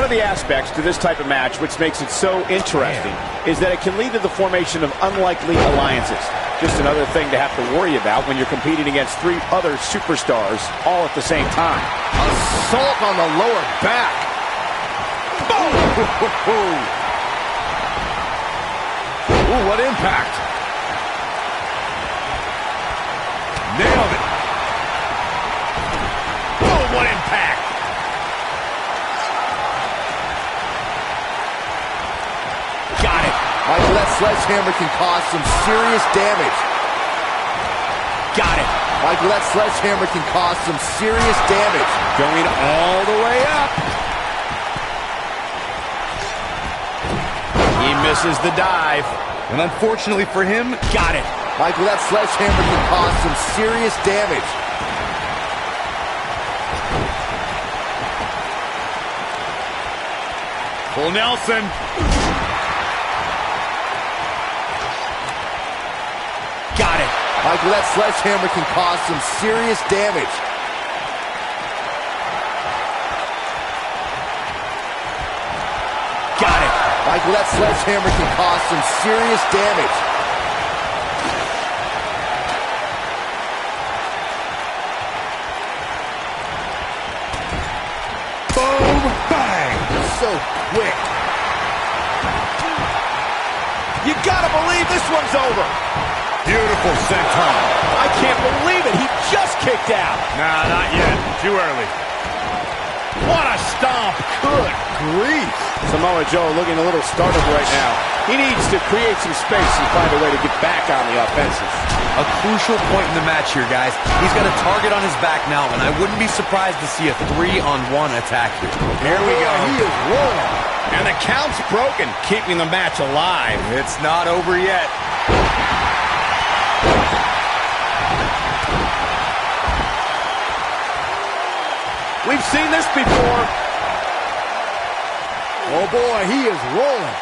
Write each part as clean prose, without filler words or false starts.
of the aspects to this type of match which makes it so interesting is that it can lead to the formation of unlikely alliances. Just another thing to have to worry about when you're competing against 3 other superstars all at the same time. Assault on the lower back. Boom! Ooh, what impact. Nailed it. Oh, what impact. Got it. Michael, that sledgehammer can cause some serious damage. Got it. Michael, that sledgehammer can cause some serious damage. Going all the way up. He misses the dive. And unfortunately for him, got it. Michael, that sledgehammer can cause some serious damage. Full Nelson. Got it. Michael, that sledgehammer can cause some serious damage. Got it. Michael, that sledgehammer can cause some serious damage. Boom, bang. So quick. You gotta believe this one's over. Beautiful senton. I can't believe it. He just kicked out. Nah, not yet. Too early. What a stomp. Good grief. Samoa Joe looking a little startled right now. He needs to create some space and find a way to get back on the offensive. A crucial point in the match here, guys. He's got a target on his back now, and I wouldn't be surprised to see a 3-on-1 attack here. Here we go. He is rolling. And the count's broken, keeping the match alive. It's not over yet. We've seen this before. Oh boy, he is rolling.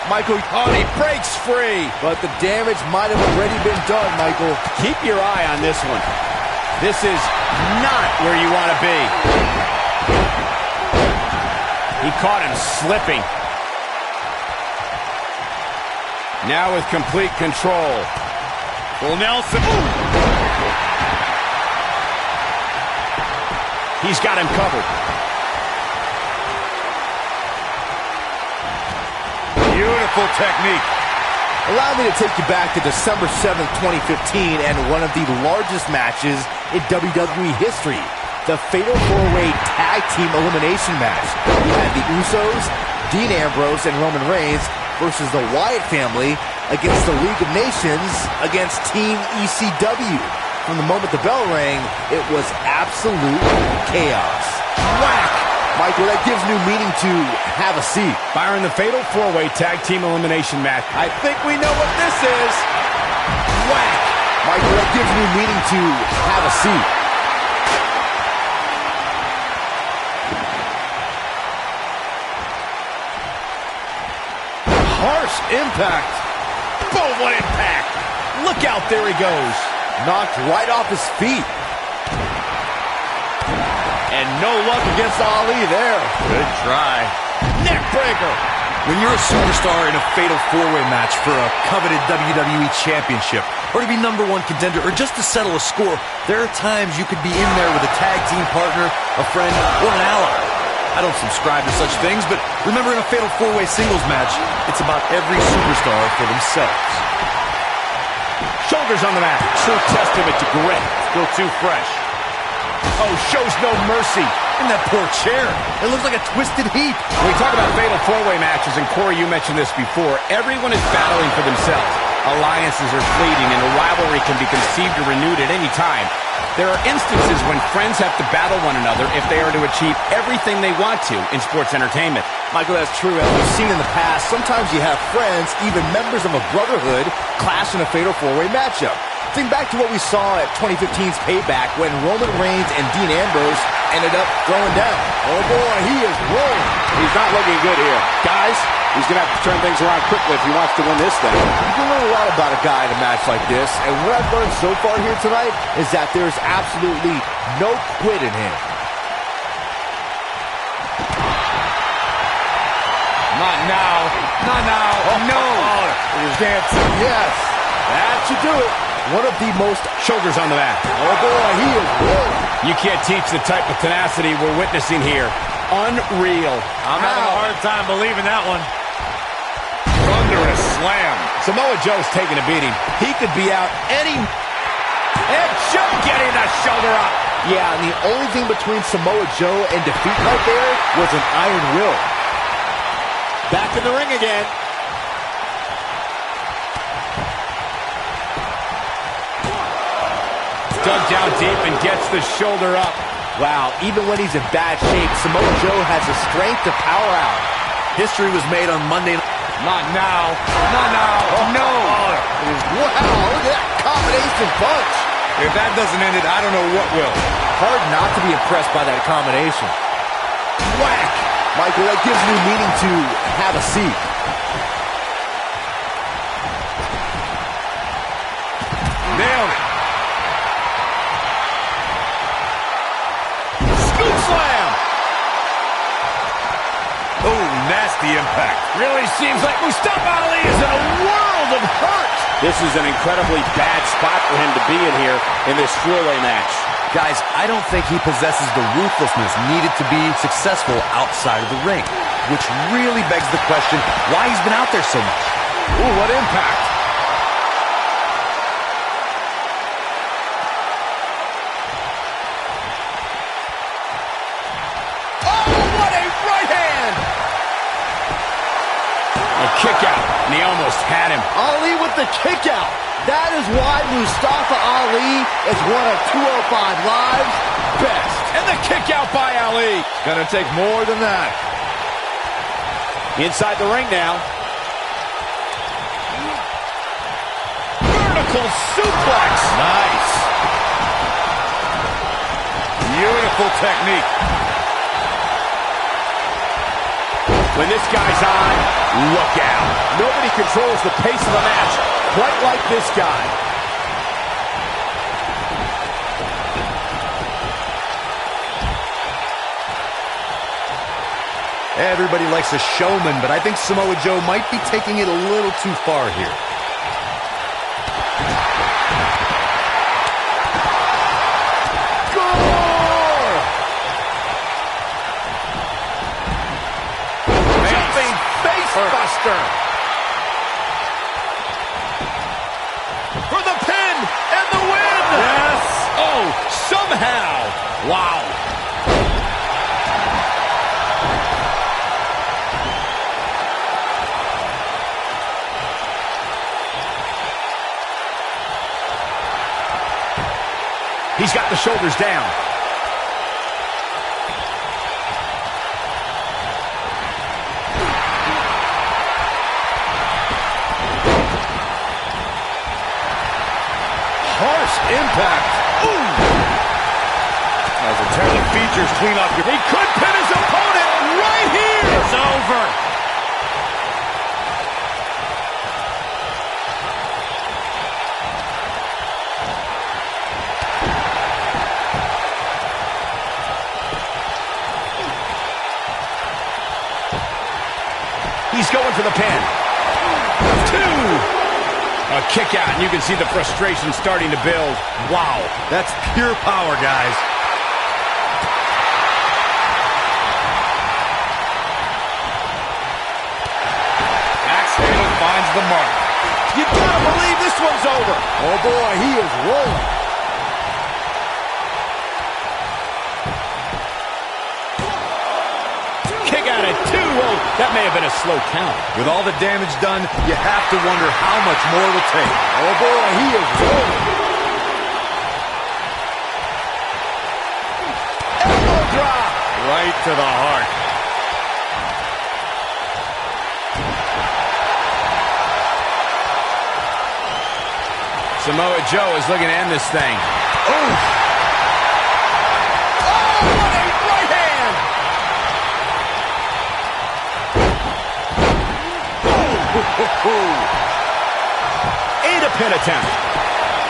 Michael, Oh, and he breaks free. but the damage might have already been done, Michael. Keep your eye on this one. This is not where you want to be. He caught him slipping. Now with complete control. Full Nelson. He's got him covered. Beautiful technique. Allow me to take you back to December 7th, 2015, and one of the largest matches in WWE history, the Fatal 4-Way Tag Team Elimination match. We had the Usos, Dean Ambrose, and Roman Reigns versus the Wyatt family against the League of Nations against Team ECW. From the moment the bell rang, it was absolute chaos. Whack! Michael, that gives new meaning to have a seat. Byron, the Fatal 4-Way Tag Team Elimination match. I think we know what this is. Whack! Michael, that gives new meaning to have a seat. Harsh impact. Boom, what impact. Look out, there he goes. Knocked right off his feet. And no luck against Ali there. Good try. Neck breaker. When you're a superstar in a fatal 4-way match for a coveted WWE championship, or to be #1 contender, or just to settle a score, there are times you could be in there with a tag team partner, a friend, or an ally. I don't subscribe to such things, but remember, in a fatal 4-way singles match, it's about every superstar for themselves. Shoulders on the mat. True testament to grit. Still too fresh. Oh, shows no mercy. And that poor chair, it looks like a twisted heap. When we talk about fatal 4-way matches, and Corey, you mentioned this before, everyone is battling for themselves. Alliances are fleeting, and a rivalry can be conceived or renewed at any time. There are instances when friends have to battle one another if they are to achieve everything they want to in sports entertainment. Michael, that's true. As we've seen in the past, sometimes you have friends, even members of a brotherhood, clash in a fatal 4-way matchup. Think back to what we saw at 2015's Payback when Roman Reigns and Dean Ambrose ended up throwing down. Oh boy, he is rolling. He's not looking good here. Guys, He's going to have to turn things around quickly if he wants to win this thing. You can learn a lot about a guy in a match like this, and what I've learned so far here tonight is that there's absolutely no quit in him. Not now. Not now. No. He's dancing. Yes. That should do it. One of the most... Shoulders on the mat. Oh, boy, he is rolling. You can't teach the type of tenacity we're witnessing here. Unreal. I'm having a hard time believing that one. Thunderous slam. Samoa Joe's taking a beating. He could be out any... And Joe getting the shoulder up. Yeah, and the only thing between Samoa Joe and defeat right there was an iron will. Back in the ring again. Dug down deep and gets the shoulder up. Wow, even when he's in bad shape, Samoa Joe has the strength to power out. History was made on Monday. Not now. Not now. No. Wow, look at that combination punch. If that doesn't end it, I don't know what will. Hard not to be impressed by that combination. Whack! Michael, that gives me meaning to have a seat. Nailed it. Scoop slam. Oh, nasty impact. Really seems like Mustafa Ali is in a world of hurt. This is an incredibly bad spot for him to be in here in this four-way match. Guys, I don't think he possesses the ruthlessness needed to be successful outside of the ring, which really begs the question why he's been out there so much. Ooh, what impact. Oh, what a right hand. A kick out, and he almost had him. Ali with the kick out. That is why Mustafa Ali is one of 205 Live's best. And the kick out by Ali. Gonna take more than that. Inside the ring now. Vertical suplex. Nice. Beautiful technique. When this guy's on, look out. Nobody controls the pace of the match quite like this guy. Everybody likes a showman, but I think Samoa Joe might be taking it a little too far here. Gore! Jumping face buster. For the pin and the win. Yes. Oh, somehow. Wow. He's got the shoulders down. Harsh impact. Ooh. As a tear the features clean off your... He could pin his opponent right here. It's over. He's going for the pin. 2. A kick out, and you can see the frustration starting to build. Wow, that's pure power, guys. Axe handle finds the mark. You gotta believe this one's over. Oh boy, he is rolling. Kick out at 2. Well, that may have been a slow count. With all the damage done, you have to wonder how much more it will take. Oh boy, he is rolling. Elbow drop. Right to the heart. Samoa Joe is looking to end this thing. Oh, What a right hand. pin attempt.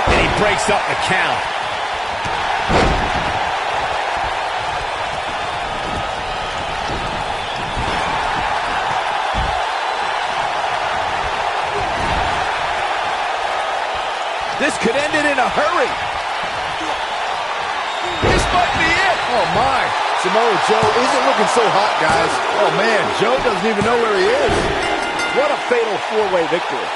And he breaks up the count. This could end it in a hurry. This might be it. Oh, my. Samoa Joe isn't looking so hot, guys. Oh, man, Joe doesn't even know where he is. What a fatal four-way victory.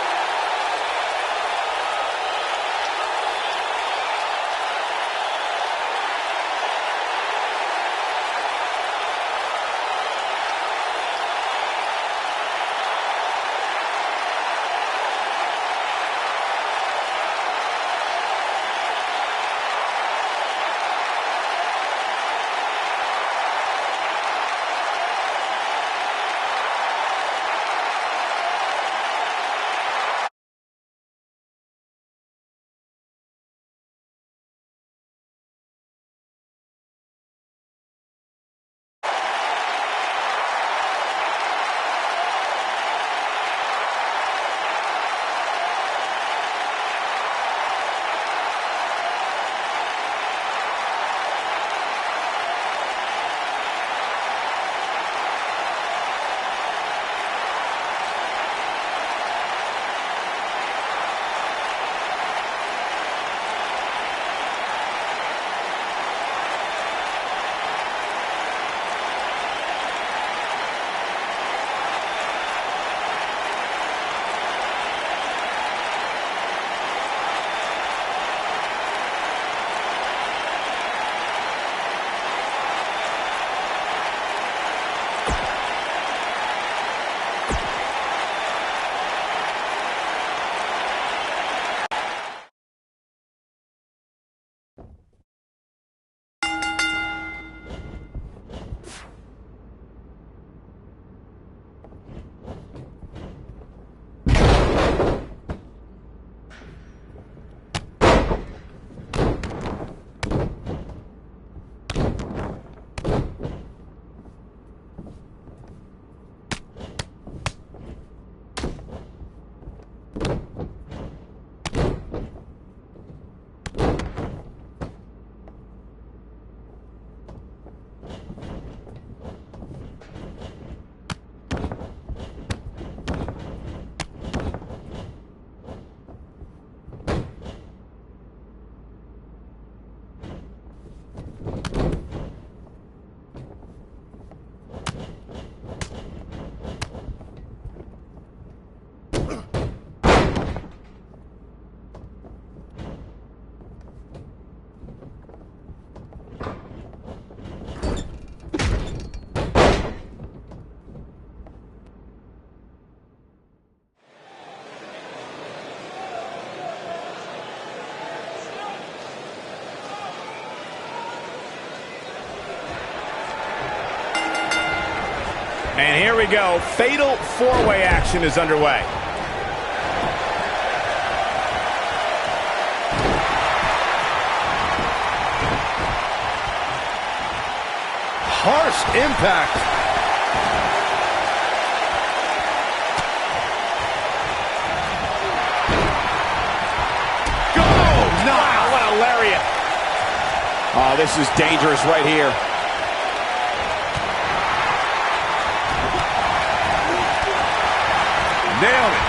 And here we go. Fatal four-way action is underway. Harsh impact. Go! Wow, what a lariat. Oh, this is dangerous right here. Nailed it.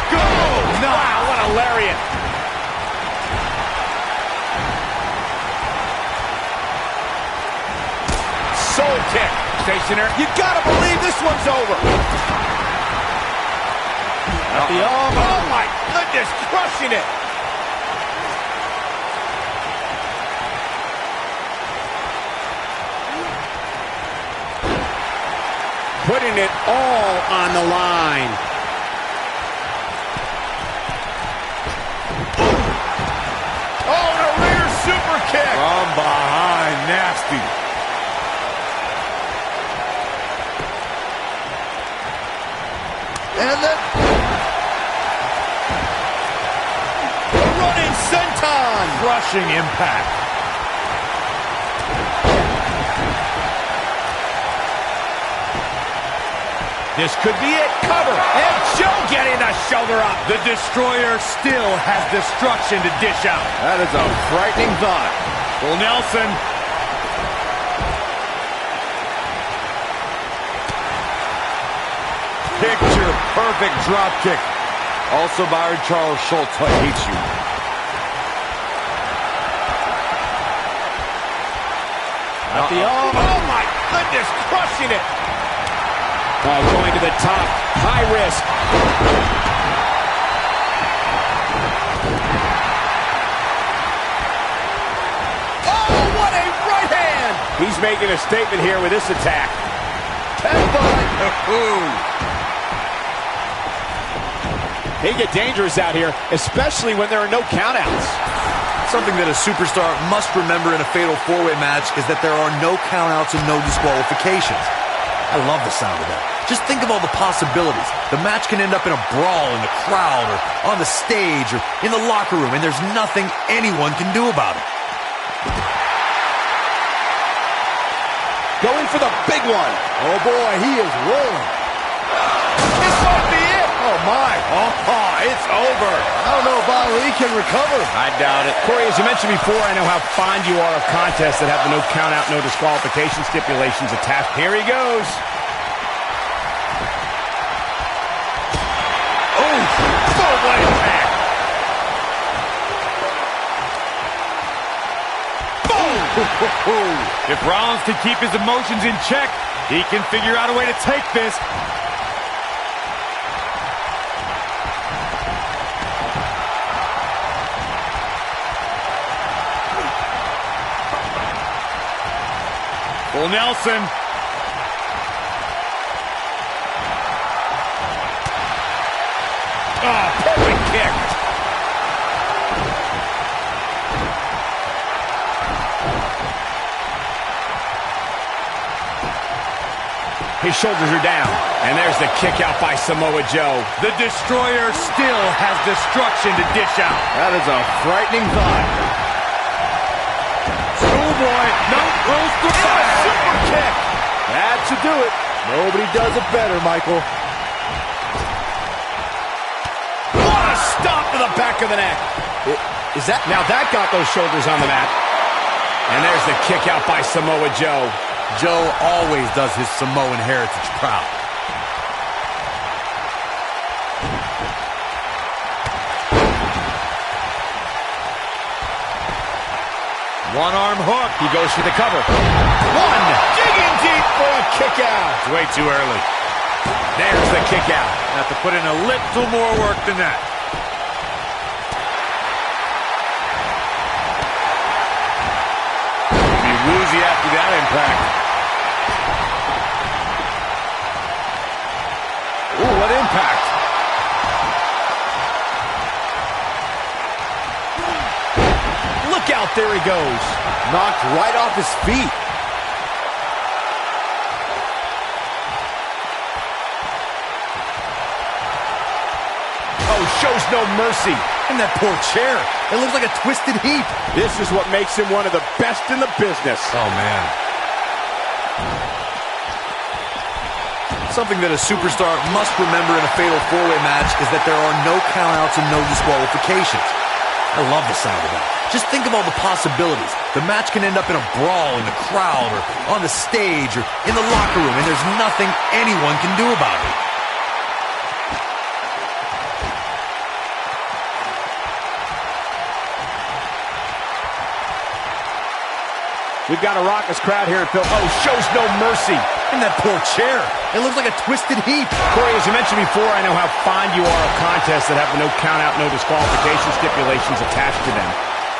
Go! No. Wow, what a lariat. Soul kick. Stationer. You gotta believe this one's over. At the arm. Oh my goodness, crushing it. Putting it all on the line. Oh, and a rear super kick. From behind, nasty. And then the running senton. Crushing impact. This could be it. Cover. And Joe getting the shoulder up. The Destroyer still has destruction to dish out. That is a frightening thought. Full Nelson. Picture perfect drop kick. Also by Charles Schultz. I hate you. Oh my goodness, crushing it. Oh, going to the top. High risk. Oh, what a right hand. He's making a statement here with this attack. They get dangerous out here, especially when there are no countouts. Something that a superstar must remember in a fatal four-way match is that there are no countouts and no disqualifications. I love the sound of that. Just think of all the possibilities. The match can end up in a brawl in the crowd or on the stage or in the locker room, and there's nothing anyone can do about it. Going for the big one. Oh, boy, he is rolling. This might be it. Oh, my. Oh, it's over. I don't know if Ali can recover. I doubt it. Corey, as you mentioned before, I know how fond you are of contests that have the no count-out, no disqualification stipulations attached. Here he goes. Oh, full-blood impact. Boom! If Rollins can keep his emotions in check, he can figure out a way to take this. Full Nelson. Oh, perfect kick. His shoulders are down. And there's the kick out by Samoa Joe. The Destroyer still has destruction to dish out. That is a frightening thought. Schoolboy, no rules to fire. Super kick. That should do it. Nobody does it better, Michael. What a stomp to the back of the neck. Is that... Now that got those shoulders on the mat. And there's the kick out by Samoa Joe. Joe always does his Samoan heritage proud. One-arm hook. He goes for the cover. One. Digging deep for a kick out. It's way too early. There's the kick out. Have to put in a little more work than that. Be woozy after that impact. Ooh, what impact. Look out, there he goes. Knocked right off his feet. Oh, shows no mercy. And that poor chair. It looks like a twisted heap. This is what makes him one of the best in the business. Oh, man. Something that a superstar must remember in a fatal four-way match is that there are no countouts and no disqualifications. I love the sound of that. Just think of all the possibilities. The match can end up in a brawl in the crowd or on the stage or in the locker room, and there's nothing anyone can do about it. We've got a raucous crowd here at Phil. Oh, shows no mercy. And that poor chair. It looks like a twisted heap. Corey, as you mentioned before, I know how fond you are of contests that have no count-out, no disqualification stipulations attached to them.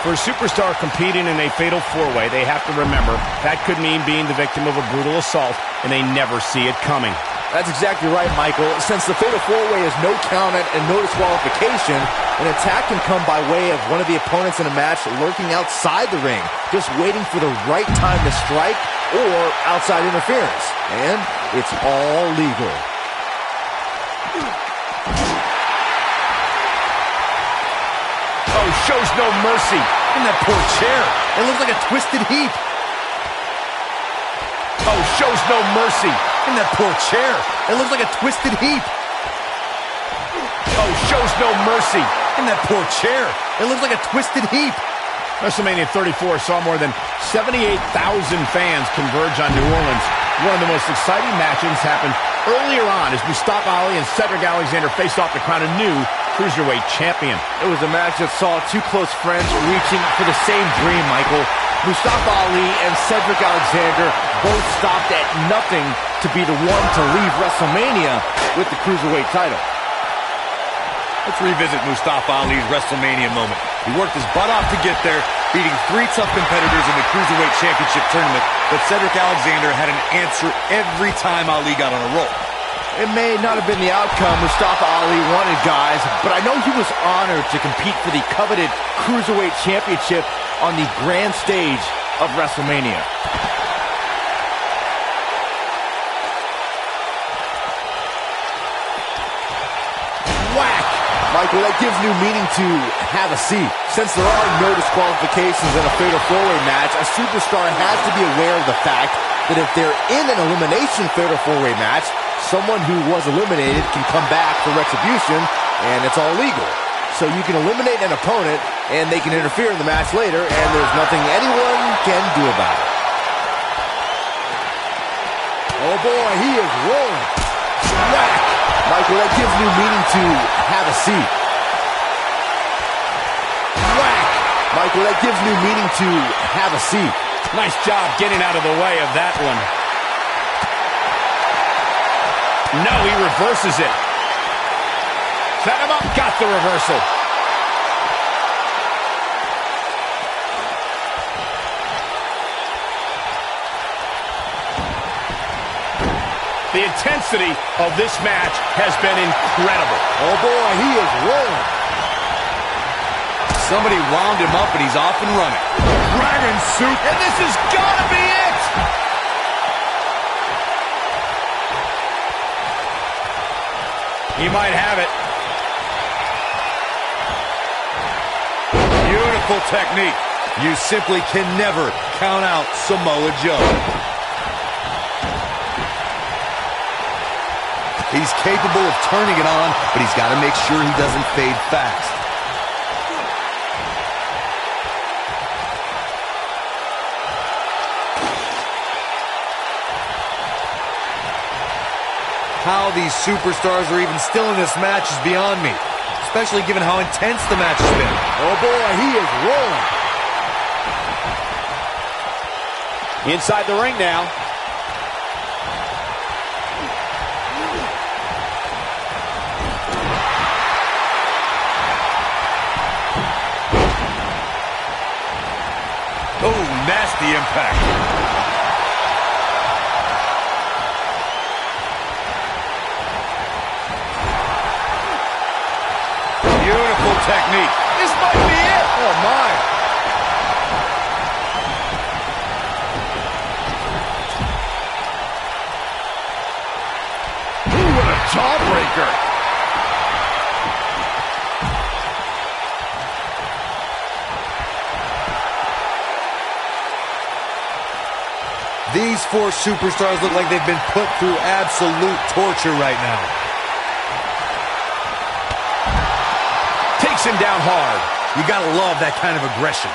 For a superstar competing in a fatal four-way, they have to remember that could mean being the victim of a brutal assault, and they never see it coming. That's exactly right, Michael. Since the fatal four-way is no count-out and no disqualification, an attack can come by way of one of the opponents in a match lurking outside the ring, just waiting for the right time to strike or outside interference. And it's all legal. Oh, shows no mercy. And that poor chair. It looks like a twisted heap. Oh, shows no mercy. In that poor chair. It looks like a twisted heap. Oh, shows no mercy. In that poor chair. It looks like a twisted heap. WrestleMania 34 saw more than 78,000 fans converge on New Orleans. One of the most exciting matches happened earlier on as Mustafa Ali and Cedric Alexander faced off to crown a new Cruiserweight champion. It was a match that saw two close friends reaching for the same dream, Michael. Mustafa Ali and Cedric Alexander both stopped at nothing to be the one to leave WrestleMania with the Cruiserweight title. Let's revisit Mustafa Ali's WrestleMania moment. He worked his butt off to get there, beating 3 tough competitors in the Cruiserweight Championship tournament, but Cedric Alexander had an answer every time Ali got on a roll. It may not have been the outcome Mustafa Ali wanted, guys, but I know he was honored to compete for the coveted Cruiserweight Championship on the grand stage of WrestleMania. Whack! Michael, that gives new meaning to have a seat. Since there are no disqualifications in a Fatal 4-Way match, a superstar has to be aware of the fact that if they're in an elimination Fatal 4-Way match, someone who was eliminated can come back for retribution, and it's all legal. So you can eliminate an opponent, and they can interfere in the match later, and there's nothing anyone can do about it. Oh boy, he is rolling. Whack! Michael, that gives new meaning to have a seat. Whack! Michael, that gives new meaning to have a seat. Nice job getting out of the way of that one. No, he reverses it. Set him up, got the reversal. The intensity of this match has been incredible. Oh boy, he is rolling. Somebody wound him up and he's off and running. Dragon suit, and this has got to be it. He might have it. Beautiful technique. You simply can never count out Samoa Joe. He's capable of turning it on, but he's got to make sure he doesn't fade fast. How these superstars are even still in this match is beyond me, especially given how intense the match has been. Oh boy, he is rolling. Inside the ring now. Oh, nasty impact. Beautiful technique. This might be it. Oh my. Ooh, what a jawbreaker. These 4 superstars look like they've been put through absolute torture right now. Takes him down hard. You gotta love that kind of aggression.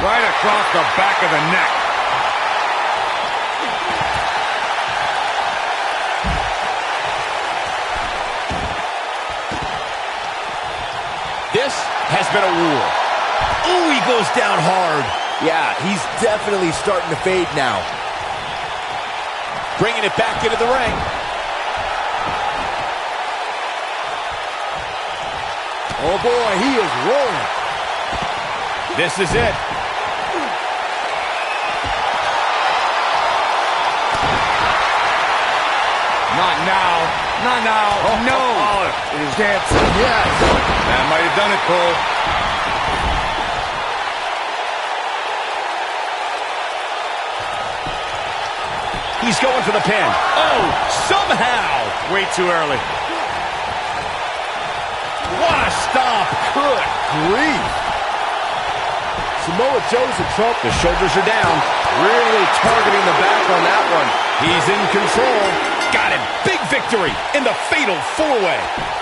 Right across the back of the neck. This has been a war. Ooh, he goes down hard. Yeah, he's definitely starting to fade now. Bringing it back into the ring. Oh boy, he is rolling. This is it. Not now. Not now. Oh, no. It is dancing. Yes. That might have done it, Cole. He's going for the pin. Oh, somehow. Way too early. What a stop. Good grief. Samoa Joe's in trouble. The shoulders are down. Really targeting the back on that one. He's in control. Got him. Big victory in the Fatal 4-Way.